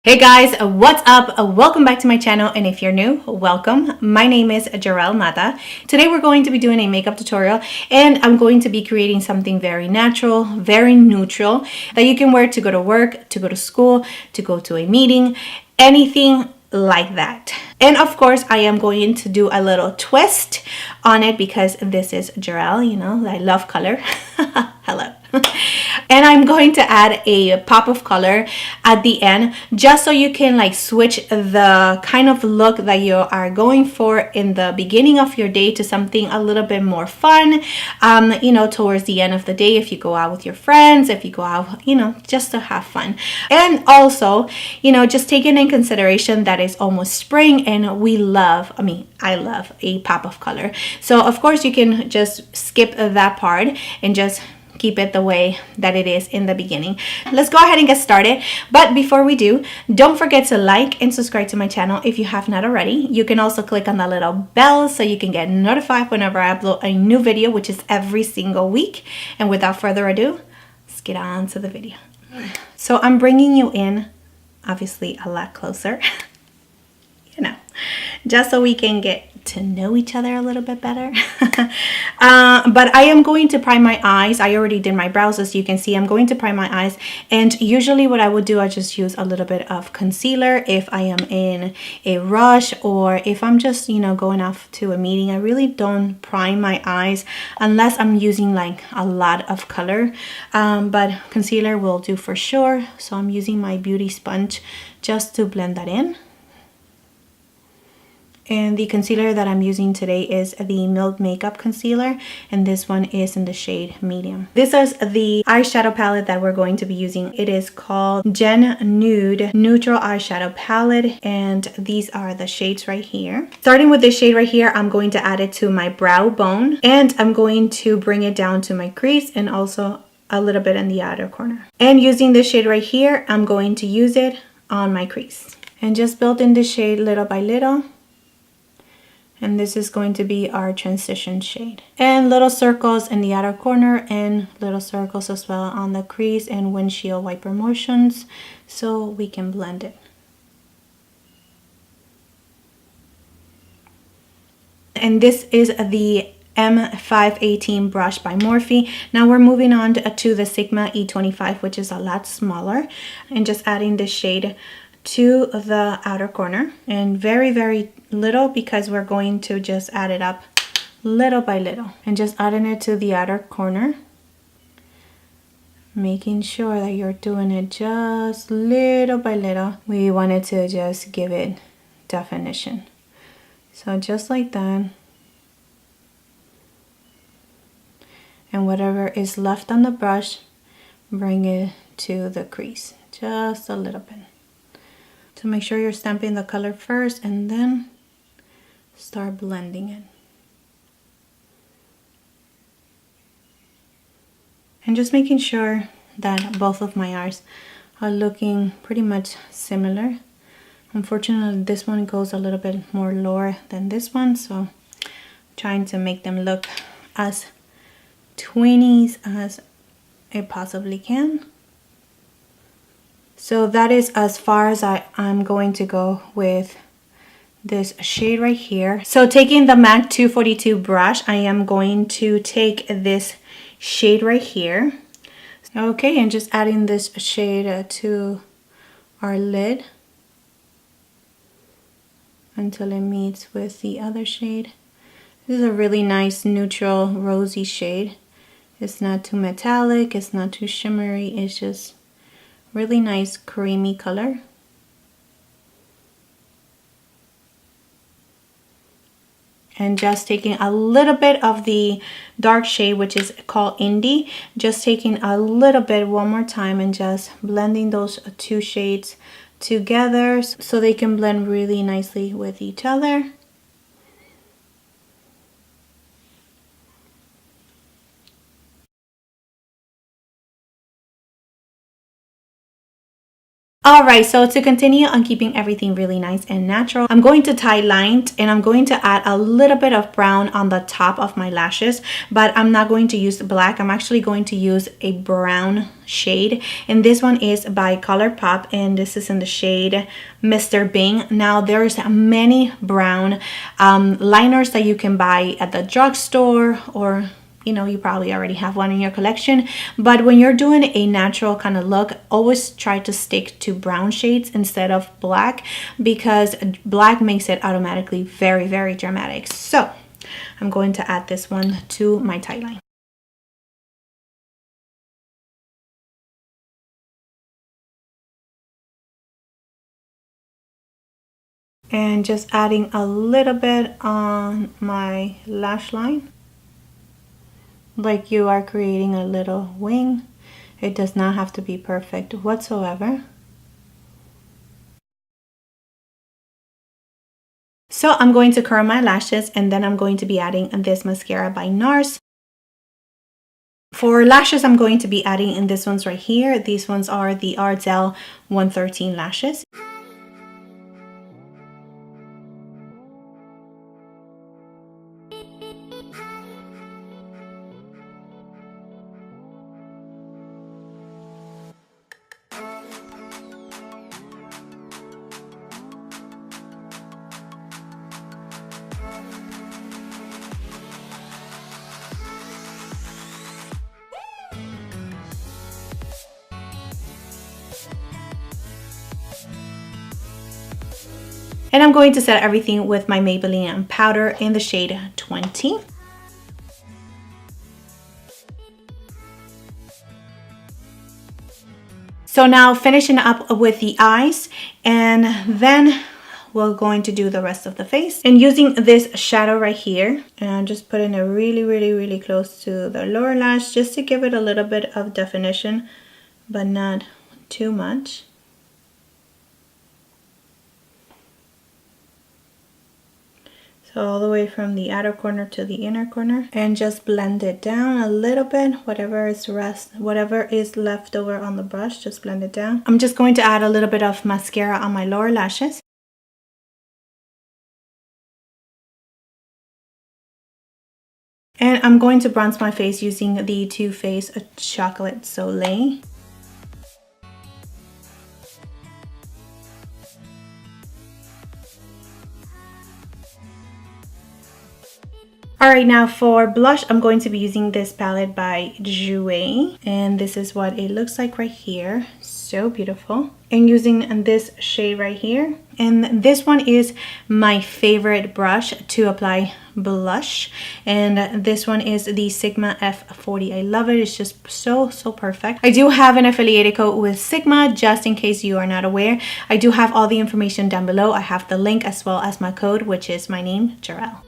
Hey guys, what's up? Welcome back to my channel, and if you're new, welcome. My name is Gerel Matta. Today we're going to be doing a makeup tutorial, and I'm going to be creating something very natural, very neutral, that you can wear to go to work, to go to school, to go to a meeting, anything like that. And of course, I am going to do a little twist on it because this is Gerel, you know, I love color. Hello. And I'm going to add a pop of color at the end, just so you can like switch the kind of look that you are going for in the beginning of your day to something a little bit more fun, you know, towards the end of the day, if you go out with your friends, if you go out, you know, just to have fun. And also, you know, just taking in consideration that it's almost spring and I love a pop of color. So of course you can just skip that part and just keep it the way that it is in the beginning. Let's go ahead and get started. But before we do, don't forget to like and subscribe to my channel if you have not already. You can also click on that little bell so you can get notified whenever I upload a new video, which is every single week. And without further ado, let's get on to the video. So I'm bringing you in, obviously, a lot closer, you know, just so we can get to know each other a little bit better. But I am going to prime my eyes. I already did my brows, as you can see. I'm going to prime my eyes, and usually what I would do, I just use a little bit of concealer if I am in a rush, or if I'm just, you know, going off to a meeting. I really don't prime my eyes unless I'm using like a lot of color, but concealer will do for sure. So I'm using my beauty sponge just to blend that in. And the concealer that I'm using today is the Milk Makeup Concealer, and this one is in the shade Medium. This is the eyeshadow palette that we're going to be using. It is called Gen Nude Neutral Eyeshadow Palette, and these are the shades right here. Starting with this shade right here, I'm going to add it to my brow bone, and I'm going to bring it down to my crease and also a little bit in the outer corner. And using this shade right here, I'm going to use it on my crease. And just build in the shade little by little. And this is going to be our transition shade. And little circles in the outer corner, and little circles as well on the crease and windshield wiper motions, so we can blend it. And this is the M518 brush by Morphe. Now we're moving on to the Sigma E25, which is a lot smaller, and just adding the shade to the outer corner, and very little, because we're going to just add it up little by little, and just adding it to the outer corner, making sure that you're doing it just little by little. We wanted to just give it definition, so just like that. And whatever is left on the brush, bring it to the crease just a little bit. So make sure you're stamping the color first and then start blending it. And just making sure that both of my eyes are looking pretty much similar. Unfortunately, this one goes a little bit more lower than this one, so I'm trying to make them look as twinnies as it possibly can. So that is as far as I'm going to go with this shade right here. So taking the MAC 242 brush, I am going to take this shade right here. Okay, and just adding this shade to our lid until it meets with the other shade. This is a really nice neutral rosy shade. It's not too metallic, it's not too shimmery, it's just really nice creamy color. And just taking a little bit of the dark shade, which is called Indie, just taking a little bit one more time and just blending those two shades together so they can blend really nicely with each other. All right, so to continue on keeping everything really nice and natural, I'm going to tie lines and I'm going to add a little bit of brown on the top of my lashes, but I'm not going to use black. I'm actually going to use a brown shade, and this one is by ColourPop, and this is in the shade Mr. Bing. Now there's many brown liners that you can buy at the drugstore, or you know, you probably already have one in your collection, but when you're doing a natural kind of look, always try to stick to brown shades instead of black, because black makes it automatically very, very dramatic. So I'm going to add this one to my tie line. And just adding a little bit on my lash line, like you are creating a little wing. It does not have to be perfect whatsoever. So I'm going to curl my lashes, and then I'm going to be adding this mascara by NARS. For lashes, I'm going to be adding in these ones right here. These ones are the Ardell 113 lashes. And I'm going to set everything with my Maybelline powder in the shade 20. So now finishing up with the eyes, and then we're going to do the rest of the face. And using this shadow right here, and just putting it really, really, really close to the lower lash, just to give it a little bit of definition, but not too much. So all the way from the outer corner to the inner corner, and just blend it down a little bit. Whatever is left over on the brush, just blend it down. I'm just going to add a little bit of mascara on my lower lashes. And I'm going to bronze my face using the Too Faced Chocolate Soleil. Alright, now for blush, I'm going to be using this palette by Jouer, and this is what it looks like right here. So beautiful. And using this shade right here, and this one is my favorite brush to apply blush, and this one is the Sigma F40. I love it. It's just so perfect. I do have an affiliated code with Sigma, just in case you are not aware. I do have all the information down below. I have the link as well as my code, which is my name, Gerel.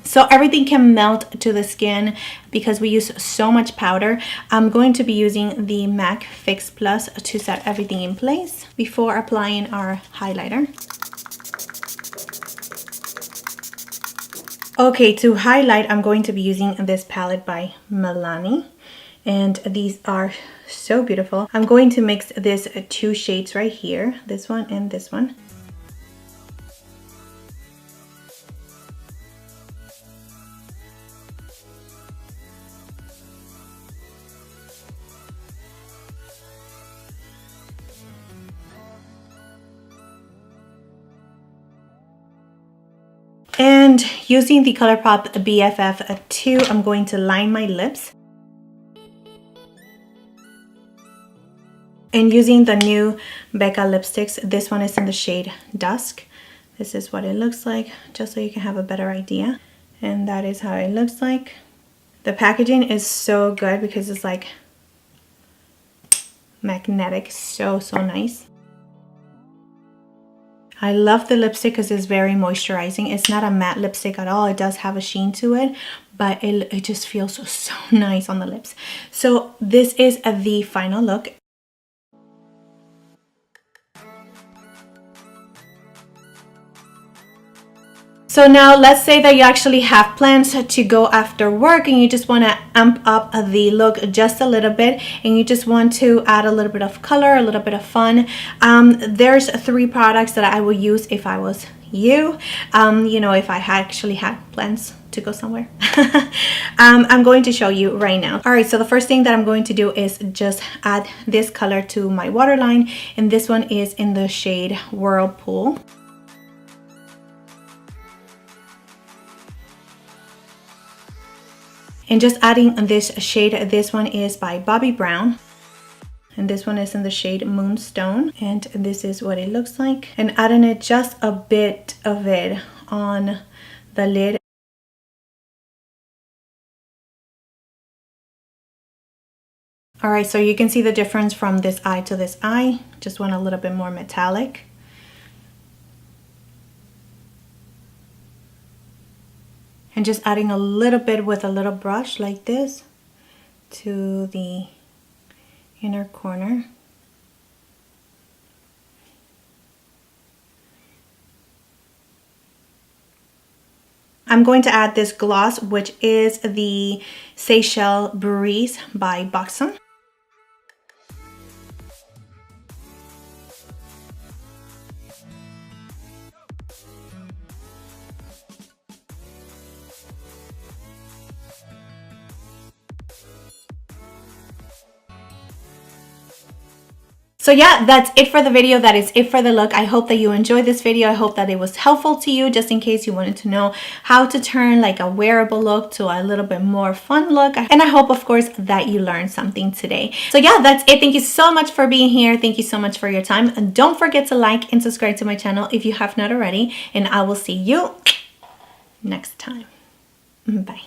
So everything can melt to the skin because we use so much powder. I'm going to be using the MAC Fix Plus to set everything in place before applying our highlighter. Okay, to highlight, I'm going to be using this palette by Milani, and these are so beautiful. I'm going to mix these two shades right here, this one and this one. And using the ColourPop BFF2, I'm going to line my lips. And using the new Becca lipsticks, this one is in the shade Dusk. This is what it looks like, just so you can have a better idea. And that is how it looks like. The packaging is so good because it's like magnetic, so nice. I love the lipstick because it's very moisturizing. It's not a matte lipstick at all. It does have a sheen to it, but it just feels so nice on the lips. So this is the final look. So now let's say that you actually have plans to go after work and you just want to amp up the look just a little bit, and you just want to add a little bit of color, a little bit of fun. There's 3 products that I would use if I was you. You know, if I actually had plans to go somewhere. I'm going to show you right now. All right, so the first thing that I'm going to do is just add this color to my waterline, and this one is in the shade Whirlpool. And just adding this shade, this one is by Bobbi Brown. And this one is in the shade Moonstone. And this is what it looks like. And adding it just a bit of it on the lid. All right, so you can see the difference from this eye to this eye. Just want a little bit more metallic. And just adding a little bit with a little brush like this to the inner corner. I'm going to add this gloss, which is the Seychelles Breeze by Buxom. So yeah, that's it for the video. That is it for the look. I hope that you enjoyed this video. I hope that it was helpful to you, just in case you wanted to know how to turn like a wearable look to a little bit more fun look. And I hope, of course, that you learned something today. So yeah, that's it. Thank you so much for being here. Thank you so much for your time. And don't forget to like and subscribe to my channel if you have not already. And I will see you next time. Bye.